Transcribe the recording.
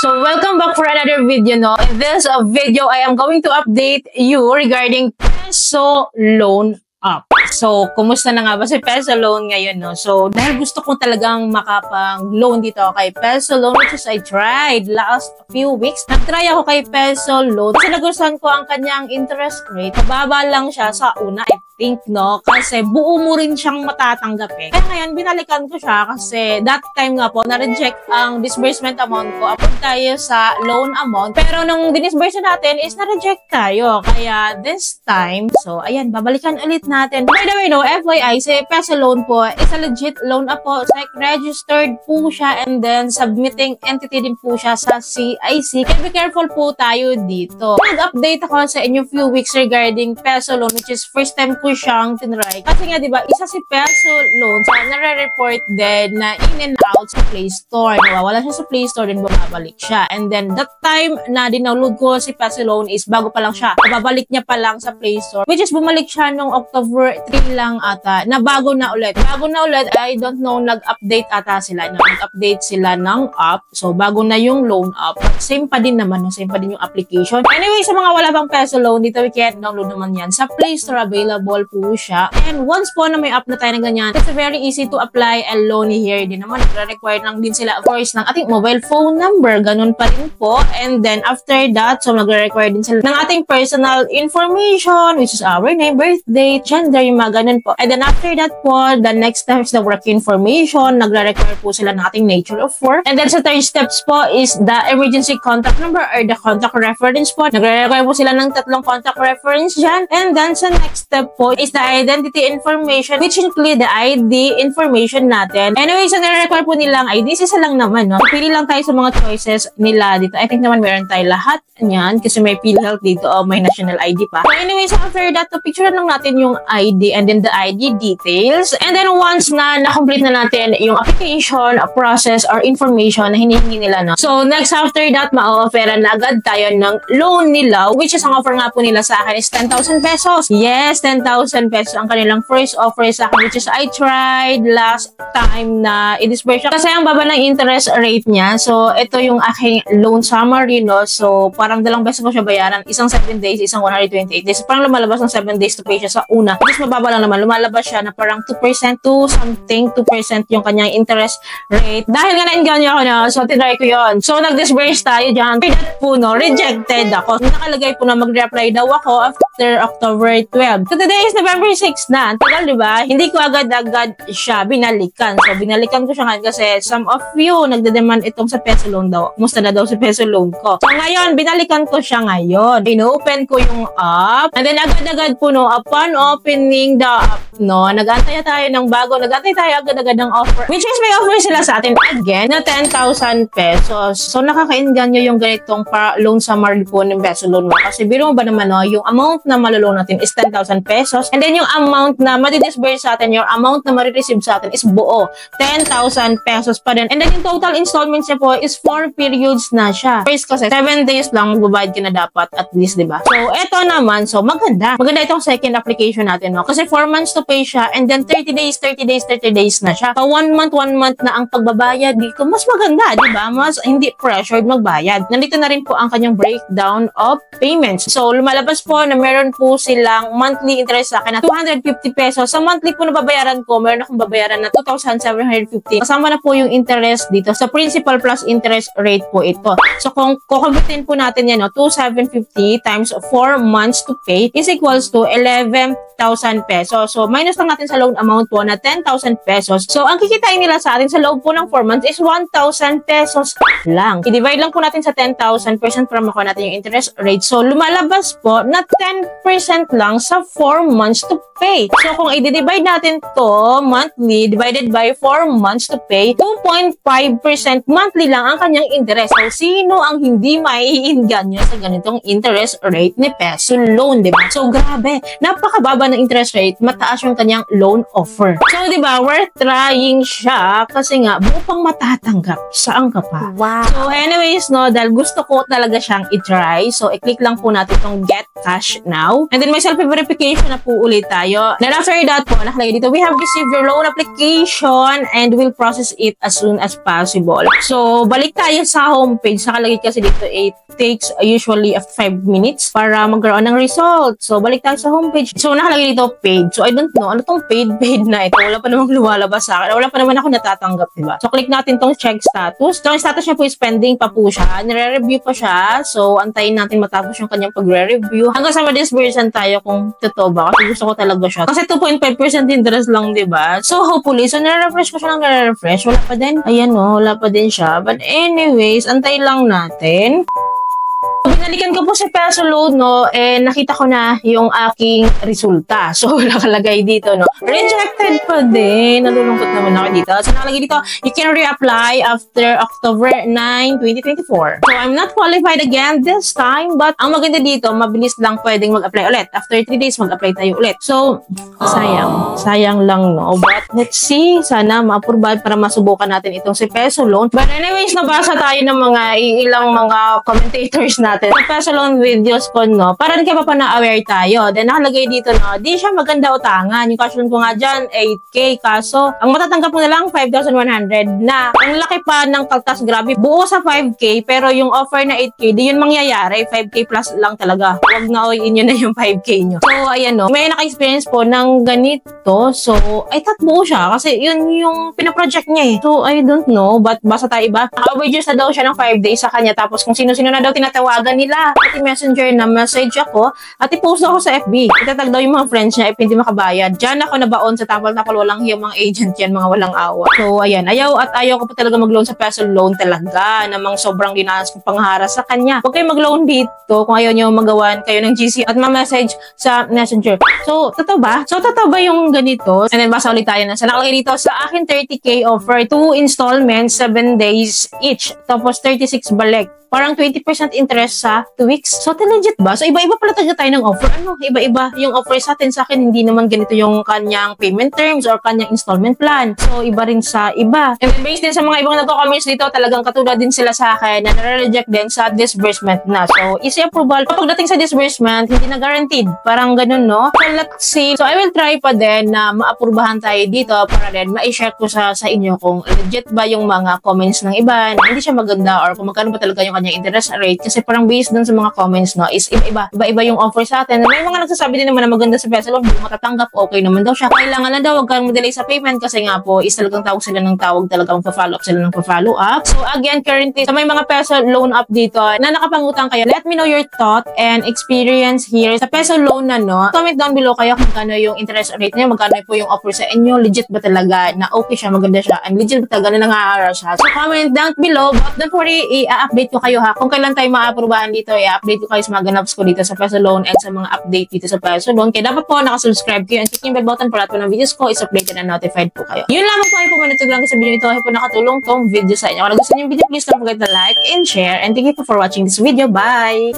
So welcome back for another video, no? In this video, I am going to update you regarding peso loan up. So, kumusta na nga ba si peso loan ngayon, no? So, dahil gusto ko talagang makapang-loan dito kay peso loan, which is I tried last few weeks. Nag-try ako kay peso loan kasi nagustuhan ko ang kanyang interest rate. Mababa lang siya sa una, I think, no? Kasi buo mo rin siyang matatanggap eh. Kaya ngayon, binalikan ko siya kasi that time nga po, na-reject ang disbursement amount ko. Upload tayo sa loan amount. Pero nung dinisburse natin is na-reject tayo. Kaya this time, so ayan, babalikan ulit natin. By the way, no, FYI, si peso loan po is a legit loan up po. It's like registered po siya and then submitting entity din po siya sa CIC. Kaya be careful po tayo dito. Nag-update ako sa inyo few weeks regarding peso loan, which is first time ko siyang tinry. Kasi nga, diba, isa si peso loan sa nare-report din na in and out sa Play Store. Nawawala siya sa Play Store, din bumabalik siya. And then, that time na dinownload ko si peso loan is bago pa lang siya. Babalik niya pa lang sa Play Store. Which is, bumalik siya nung October 3 lang ata, na bago na ulit. Bago na ulit, I don't know, nag-update ata sila. Nag-update sila ng app. So, bago na yung loan app. Same pa din naman, no? Same pa din yung application. Anyway, sa mga wala pang peso loan, dito we can download naman yan. Sa Play Store, available po siya. And once po na may app na tayo na ganyan, it's very easy to apply a loan here. Din naman, nagre-require lang din sila, of course, ng ating mobile phone number. Ganun pa rin po. And then, after that, so nagre-require din sila ng ating personal information, which is our name, birthday, gender, yung mga ganun po. And then after that po, the next step is the work information. Nagre-require po sila ng ating nature of work. And then sa third steps po is the emergency contact number or the contact reference po. Nagre-require po sila ng 3 contact reference dyan. And then sa next step po is the identity information, which include the ID information natin. Anyway, sa nire-require po nilang ID, isa lang naman, no? Pili lang tayo sa mga choices nila dito. I think naman meron tayo lahat niyan kasi may PhilHealth dito o may national ID pa. So anyway, so after that, picture lang natin yung ID and then the ID details. And then once na na-complete na natin yung application, process, or information na hinihingi nila, no? So next after that, ma-offeran na agad tayo ng loan nila, which is ang offer nga po nila sa akin is 10,000 pesos. Yes, 10,000 pesos ang kanilang first offer sa akin, which is I tried last time na i-disburse siya. Kasi ang baba ng interest rate niya. So ito yung aking loan summary, no? So parang dalang beses ko siya bayaran. Isang 7 days, isang 128 days. Parang lumalabas ng 7 days to pay siya sa una. Which is mababa lang naman. Lumalabas siya na parang 2% to something, 2% yung kanyang interest rate. Dahil nga na-enganyo ako na, so tinry ko yun. So nag-disburse tayo dyan. After that po, no, rejected ako. Nakalagay po na mag-reply daw ako after October 12. So today is November 6 na. Tagal, di ba? Hindi ko agad-agad siya binalikan. So binalikan ko siya ngayon kasi some of you nagde-demand itong sa peso loan daw. Kumusta na daw sa peso loan ko. So ngayon, binalikan ko siya ngayon. Ino-open ko yung app. And then agad-agad po, no, upon opening the app, no, nag-antay tayo ng bago. Nag-antay tayo agad-agad ng offer. Which is may offer sila sa atin again na 10,000 pesos. So nakaka-inganyo yung ganitong loan summary po ng peso loan mo. Kasi biro mo ba naman, no, yung amount na maloloan natin is 10,000 pesos. And then yung amount na madidisburse sa atin, yung amount na marireceive sa atin is buo. 10,000 pesos pa din. And then yung total installments niya po is 4 periods na siya. First kasi 7 days lang magbabayad ka na dapat at least, diba? So eto naman, so maganda. Maganda itong second application natin, no? Kasi 4 months to pay siya and then 30 days na siya. So 1 month na ang pagbabayad dito. Mas maganda, diba? Mas hindi pressured magbayad. Nandito na rin po ang kanyang breakdown of payments. So lumalabas po na meron po silang monthly interest sa akin na 250 pesos. Sa monthly po na babayaran ko, meron akong babayaran na 2,750. Kasama na po yung interest dito. Sa principal plus interest rate po ito. So kung kukumpitin po natin yan, no, 2,750 times 4 months to pay is equals to 11,000 pesos. So minus lang natin sa loan amount po na 10,000 pesos. So ang kikitain nila sa atin sa loob po ng 4 months is 1,000 pesos lang. I-divide lang po natin sa 10,000% para makuha natin yung interest rate. So lumalabas po na 10% lang sa 4 months to pay. So kung i-divide natin to monthly divided by 4 months to pay, 2.5% monthly lang ang kanyang interest. So sino ang hindi maiinganyo sa ganitong interest rate ni peso loan, diba? So grabe, napakababa ng interest rate, mataas yung kanyang loan offer. So diba, worth trying siya kasi nga buo pang matatanggap. Saan ka pa? Wow. So anyways, no, dahil gusto ko talaga siyang i-try, so i-click lang po natin itong get cash now. And then may self-verification na po ulit tayo. Then after that po, nakalagay dito, we have received your loan application and will process it as soon as possible. So, balik tayo sa homepage. Nakalagay kasi dito, it takes usually 5 minutes para magkaroon ng result. So, balik tayo sa homepage. So, nakalagay dito, paid. So, I don't know, ano tong paid na ito? Wala pa namang lumalabas sa akin. Wala pa naman ako natatanggap, diba? So, click natin tong check status. So, ang status niya po is pending pa po siya. Nire-review pa siya. So, antayin natin matapos yung kanyang pagre-review. Hanggang sa ma-disbursan tayo kung totoo ba. Kasi gusto ko talaga siya. Kasi 2.5% interest lang, diba? So, hopefully, so nire-refresh ko siya lang nire-refresh. Wala pa din. Ayan o, wala pa din siya. But anyways, antayin lang natin. Binalikan ko po si Peso Loan, no, nakita ko na yung aking resulta. So, nakalagay dito, no, rejected pa din. Nalulungkot naman ako dito. So, nakalagay dito, you can reapply after October 9, 2024. So, I'm not qualified again this time, but ang maganda dito, mabilis lang pwedeng mag-apply ulit. After 3 days, mag-apply tayo ulit. So, sayang lang, no. But, let's see, sana ma-approve para masubukan natin itong si Peso Loan. But anyways, nabasa tayo ng mga ilang mga commentators natin sa Peso Loan videos ko, no, para rin kayo pa na-aware tayo. Then, nakalagay dito, no, di siya maganda utangan. Yung cash loan ko nga dyan, 8K. Kaso, ang matatanggap mo na lang, 5,100 na. Ang laki pa ng kaltas, grabe. Buo sa 5K, pero yung offer na 8K, di yun mangyayari. 5K plus lang talaga. Huwag na oyin nyo na yung 5K nyo. So, ayan, no, may naka-experience po ng ganito. So, I thought buo siya kasi yun yung pinaproject niya eh. So, I don't know, but basta tayo iba. Naka-overdue na daw siya ng 5 days sa kanya. Tapos, kung sino-sino na daw tinatawagan nila, pati messenger na message ako at i-post ako sa FB. Itatag daw yung mga friends niya if hindi makabayad. Diyan ako nabaon sa tapal-tapal, walang hiyang mga agent yan, mga walang awa. So, ayan, ayaw ko po talaga mag-loan sa Peso Loan talaga. Namang sobrang dinanas kong pangharas sa kanya. Huwag kayo mag-loan dito kung ayaw nyo magawan kayo ng GC at ma-message sa messenger. So, totoo ba? So, totoo ba yung ganito? And then, basa ulit tayo na. So, nakalagay dito, sa akin 30K offer, 2 installments, 7 days each. Tapos, 36 balik. Parang 20% interest sa 2 weeks. So, legit ba? So, iba-iba pala talaga tayo ng offer. Ano? Iba-iba yung offer sa atin. Sa akin, hindi naman ganito yung kanyang payment terms or kanyang installment plan. So, iba rin sa iba. And then, based din sa mga ibang nagko-comments dito, talagang katulad din sila sa akin na nare-reject din sa disbursement na. So, easy approval. Kapag dating sa disbursement, hindi na guaranteed. Parang ganun, no? So, let's see. So, I will try pa din na maaprubahan tayo dito para din ma-share ko sa inyo kung legit ba yung mga comments ng iba na hindi siya maganda or kung magkano ba talaga yung kanyang interest rate. Kasi parang based dun sa mga comments, no, is iba-iba yung offer sa atin. May mga nagsasabi din naman na maganda sa Peso Loan, hindi matatanggap, okay naman daw siya. Kailangan na daw, huwag kang delay sa payment kasi nga po, is talagang tawag sila ng tawag, talagang pa-follow up sila ng pa-follow up. So again, currently, sa may mga Peso Loan up dito na nakapangutang kayo, let me know your thought and experience here sa Peso Loan na, no. Comment down below kayo kung magkano yung interest rate niya, magkano po yung offer sa inyo, legit ba talaga na okay siya, maganda siya, and legit ba talaga na nangaara siya. So comment down below, but don't worry, i-update ko kayo ha. Kung kailan tayo maaprubahan dito, i-update ko kayo sa mga ganaps ko dito sa Peso Loan and sa mga update dito sa Peso Loan. Kaya dapat po nakasubscribe kayo and click yung bell button para lahat po ng videos ko is updated and notified po kayo. Yun lamang po ay pumanatog lang sa video ito. Ay po nakatulong tong video sa inyo. Kung gusto niyo yung video, please don't forget to like and share. And thank you po for watching this video. Bye!